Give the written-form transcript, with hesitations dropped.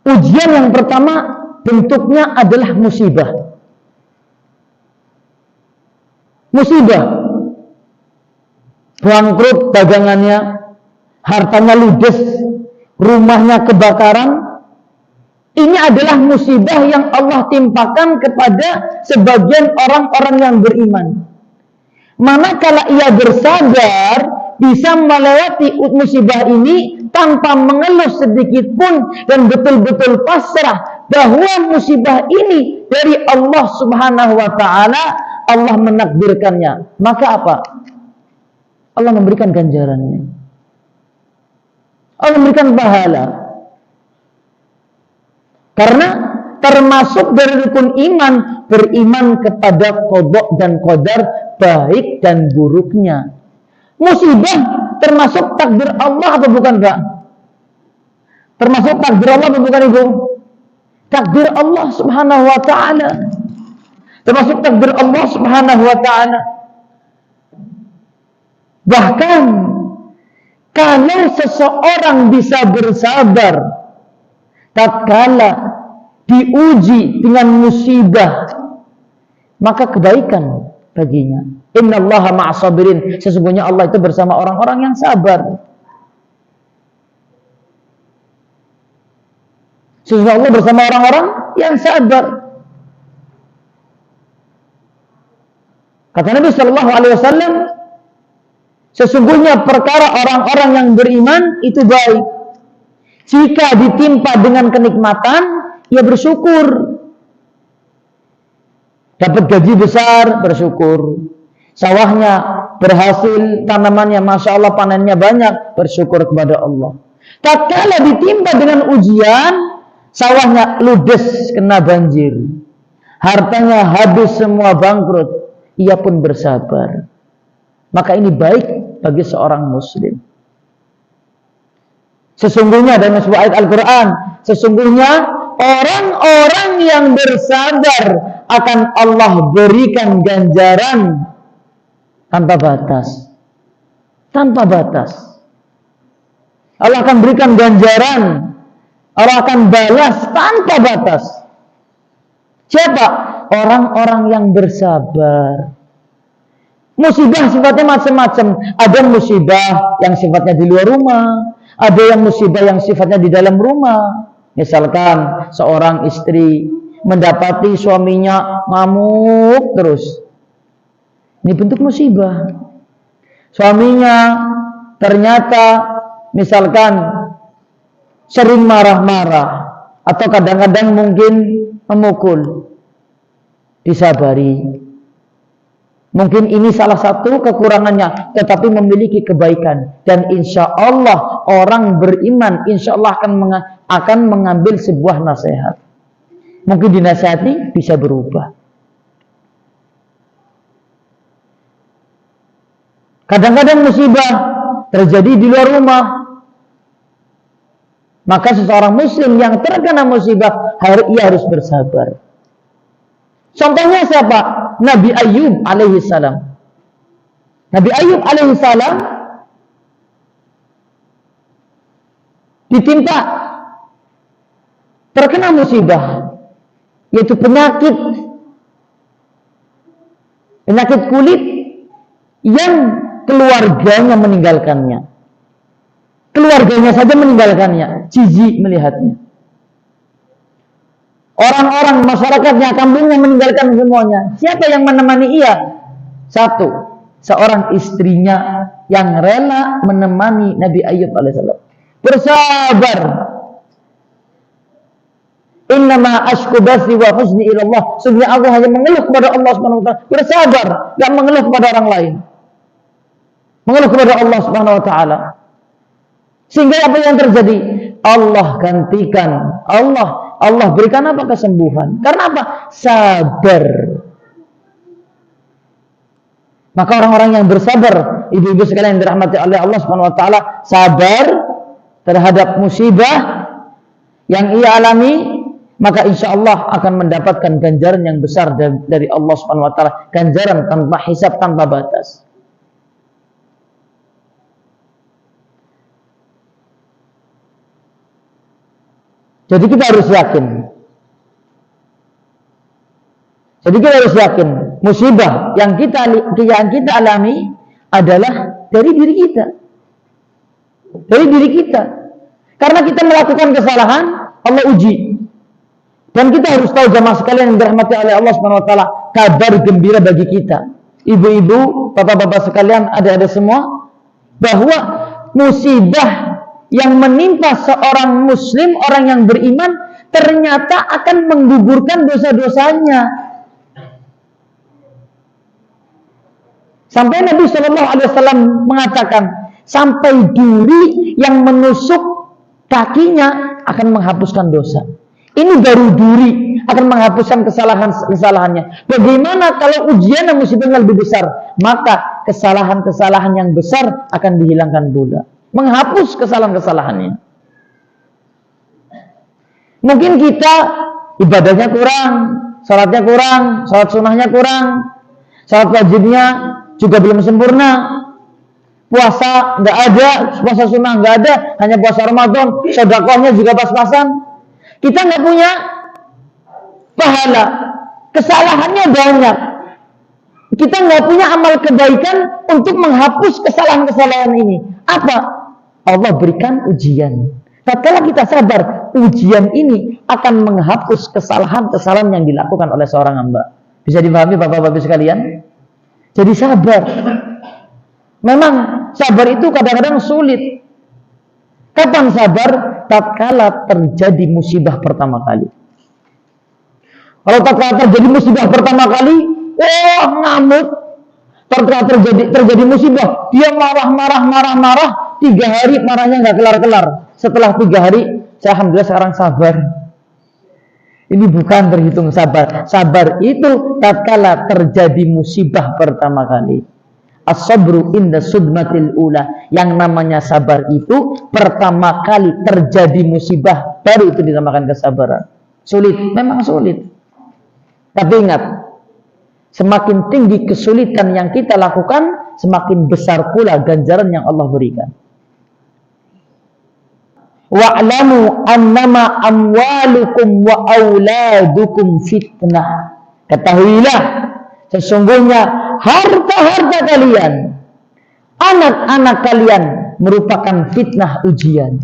Ujian yang pertama bentuknya adalah musibah. Musibah. Bangkrut dagangannya, hartanya ludes, rumahnya kebakaran. Ini adalah musibah yang Allah timpakan kepada sebagian orang-orang yang beriman. Manakala ia bersabar, bisa melewati musibah ini tanpa mengeluh sedikit pun dan betul-betul pasrah bahwa musibah ini dari Allah Subhanahu wa taala, Allah menakdirkannya. Maka apa? Allah memberikan ganjarannya. Allah memberikan pahala. Karena termasuk dari rukun iman, beriman kepada qada dan qadar, baik dan buruknya. Musibah termasuk takdir Allah atau bukan, Pak? Termasuk takdir Allah atau bukan, Ibu? Takdir Allah Subhanahu wa taala. Termasuk takdir Allah Subhanahu wa taala. Bahkan kalau seseorang bisa bersabar tatkala diuji dengan musibah, maka kebaikan baginya. Innallaha ma'as sabirin. Sesungguhnya Allah itu bersama orang-orang yang sabar. Sesungguhnya Allah bersama orang-orang yang sabar. Kata Nabi sallallahu alaihi wasallam, sesungguhnya perkara orang-orang yang beriman itu baik. Jika ditimpa dengan kenikmatan, ia bersyukur. Dapat gaji besar, bersyukur. Sawahnya berhasil, tanamannya Masya Allah panennya banyak, bersyukur kepada Allah. Tatkala ditimpa dengan ujian, sawahnya ludes kena banjir, hartanya habis semua, bangkrut, ia pun bersabar. Maka ini baik bagi seorang muslim. Sesungguhnya dalam sebuah ayat Al-Quran, sesungguhnya orang-orang yang bersabar akan Allah berikan ganjaran tanpa batas. Tanpa batas. Allah akan berikan ganjaran, Allah akan balas tanpa batas. Siapa? Orang-orang yang bersabar. Musibah sifatnya macam-macam. Ada musibah yang sifatnya di luar rumah, ada yang musibah yang sifatnya di dalam rumah. Misalkan seorang istri mendapati suaminya ngamuk terus. Ini bentuk musibah. Suaminya ternyata misalkan sering marah-marah atau kadang-kadang mungkin memukul. Disabari. Mungkin ini salah satu kekurangannya, tetapi memiliki kebaikan. Dan insya Allah orang beriman insya Allah akan mengambil sebuah nasihat. Mungkin dinasihati bisa berubah. Kadang-kadang musibah terjadi di luar rumah. Maka seseorang muslim yang terkena musibah, ia harus bersabar. Contohnya siapa? Nabi Ayub alaihissalam. Nabi Ayub alaihissalam ditimpa terkena musibah, yaitu penyakit kulit yang keluarganya meninggalkannya. Keluarganya saja meninggalkannya, jijik melihatnya. Orang-orang masyarakatnya, kampungnya meninggalkan semuanya. Siapa yang menemani ia? Satu, seorang istrinya yang rela menemani Nabi Ayub alaihissalam. Bersabar. Innama ashku bathi wa huzni ilallah. Sebenarnya aku hanya mengeluh kepada Allah Subhanahu wa taala. Bersabar, enggak mengeluh kepada orang lain. Mengeluh kepada Allah Subhanahu wa taala. Sehingga apa yang terjadi? Allah gantikan. Allah berikan apa? Kesembuhan. Karena apa? Sabar. Maka orang-orang yang bersabar, ibu-ibu sekalian yang dirahmati oleh Allah Subhanahu wa taala, sabar terhadap musibah yang ia alami, maka insya Allah akan mendapatkan ganjaran yang besar dari Allah Subhanahu wa taala, ganjaran tanpa hisab, tanpa batas. Jadi kita harus yakin. Musibah yang kita alami adalah dari diri kita. Karena kita melakukan kesalahan, Allah uji. Dan kita harus tahu jamaah sekalian yang dirahmati oleh Allah Subhanahu wa taala, kabar gembira bagi kita. Ibu-ibu, bapak-bapak sekalian, adik-adik semua, bahwa musibah yang menimpa seorang muslim, orang yang beriman, ternyata akan menggugurkan dosa-dosanya. Sampai Nabi Shallallahu Alaihi Wasallam mengatakan, sampai duri yang menusuk kakinya akan menghapuskan dosa. Ini baru duri akan menghapuskan kesalahannya. Bagaimana kalau ujian dan musibahnya lebih besar? Maka kesalahan-kesalahan yang besar akan dihilangkan pula, menghapus kesalahan-kesalahannya. Mungkin kita ibadahnya kurang, salatnya kurang, salat sunnahnya kurang, salat wajibnya juga belum sempurna, puasa nggak ada, puasa sunnah nggak ada, hanya puasa Ramadan, sedekahnya juga pas-pasan. Kita nggak punya pahala, kesalahannya banyak. Kita nggak punya amal kebaikan untuk menghapus kesalahan-kesalahan ini. Apa? Allah berikan ujian. Tatkala kita sadar, ujian ini akan menghapus kesalahan-kesalahan yang dilakukan oleh seorang hamba. Bisa dipahami bapak-bapak sekalian? Jadi sabar. Memang sabar itu kadang-kadang sulit. Kapan sabar? Tatkala terjadi musibah pertama kali. Kalau tatkala terjadi musibah pertama kali, ngamuk. Tatkala terjadi musibah, dia marah. 3 hari marahnya nggak kelar-kelar. Setelah 3 hari, alhamdulillah sekarang sabar. Ini bukan terhitung sabar. Sabar itu tatkala terjadi musibah pertama kali. As-sabru inda sudmatil ula. Yang namanya sabar itu pertama kali terjadi musibah, baru itu dinamakan kesabaran. Sulit, memang sulit. Tapi ingat, semakin tinggi kesulitan yang kita lakukan, semakin besar pula ganjaran yang Allah berikan. Wa'lamu annama amwalukum wa auladukum fitnah. Ketahuilah, sesungguhnya harta-harta kalian, anak-anak kalian merupakan fitnah ujian.